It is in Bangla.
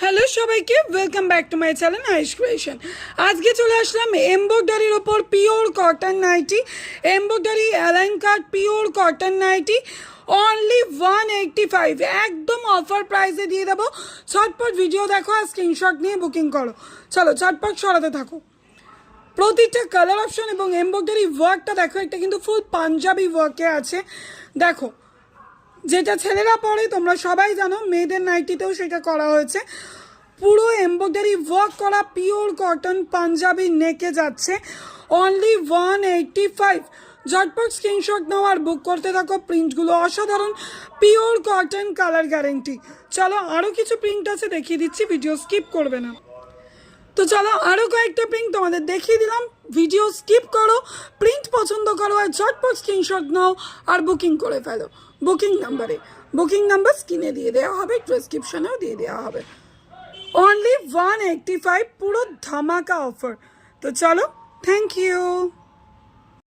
হ্যালো সবাইকে, welcome back to my channel Aish creation. আজকে চলে আসলাম এমব্রয়ডারির ওপর pure cotton nighty, embroidery a line cut pure cotton nighty, only 185, একদম অফার প্রাইসে দিয়ে দেবো। ঝটপট ভিডিও দেখো আর স্ক্রিনশট নিয়ে বুকিং করো। চলো ঝটপট সরাতে থাকো। প্রতিটা কালার অপশন এবং এমব্রয়ডারি ওয়ার্কটা দেখো, এটা কিন্তু ফুল পাঞ্জাবি ওয়ার্কে আছে। দেখো, যেটা ছেলেরা পরে তোমরা সবাই জানো, মেয়েদের নাইটিতেও সেটা করা হয়েছে। পুরো এমব্রয়ডারি ওয়ার্ক করা পিওর কটন পাঞ্জাবি নেকে যাচ্ছে, অনলি 185। ঝটপট স্ক্রিনশট নাও আর বুক করতে থাকো। প্রিন্টগুলো অসাধারণ, পিওর কটন, কালার গ্যারেন্টি। চলো আরও কিছু প্রিন্ট আছে দেখিয়ে দিচ্ছি, ভিডিও স্কিপ করবে না। তো চলো আরও কয়েকটা প্রিন্ট তোমাদের দেখিয়ে দিলাম, ভিডিও স্কিপ করো, প্রিন্ট পছন্দ করো আর ঝটপট স্ক্রিনশট নাও আর বুকিং করে ফেলো বুকিং নাম্বার স্ক্রিনে দিয়ে দেওয়া হবে, ডেসক্রিপশনেও দিয়ে দেওয়া হবে। অনলি 185, পুরো ধামাকা অফার। তো চলো, থ্যাংক ইউ।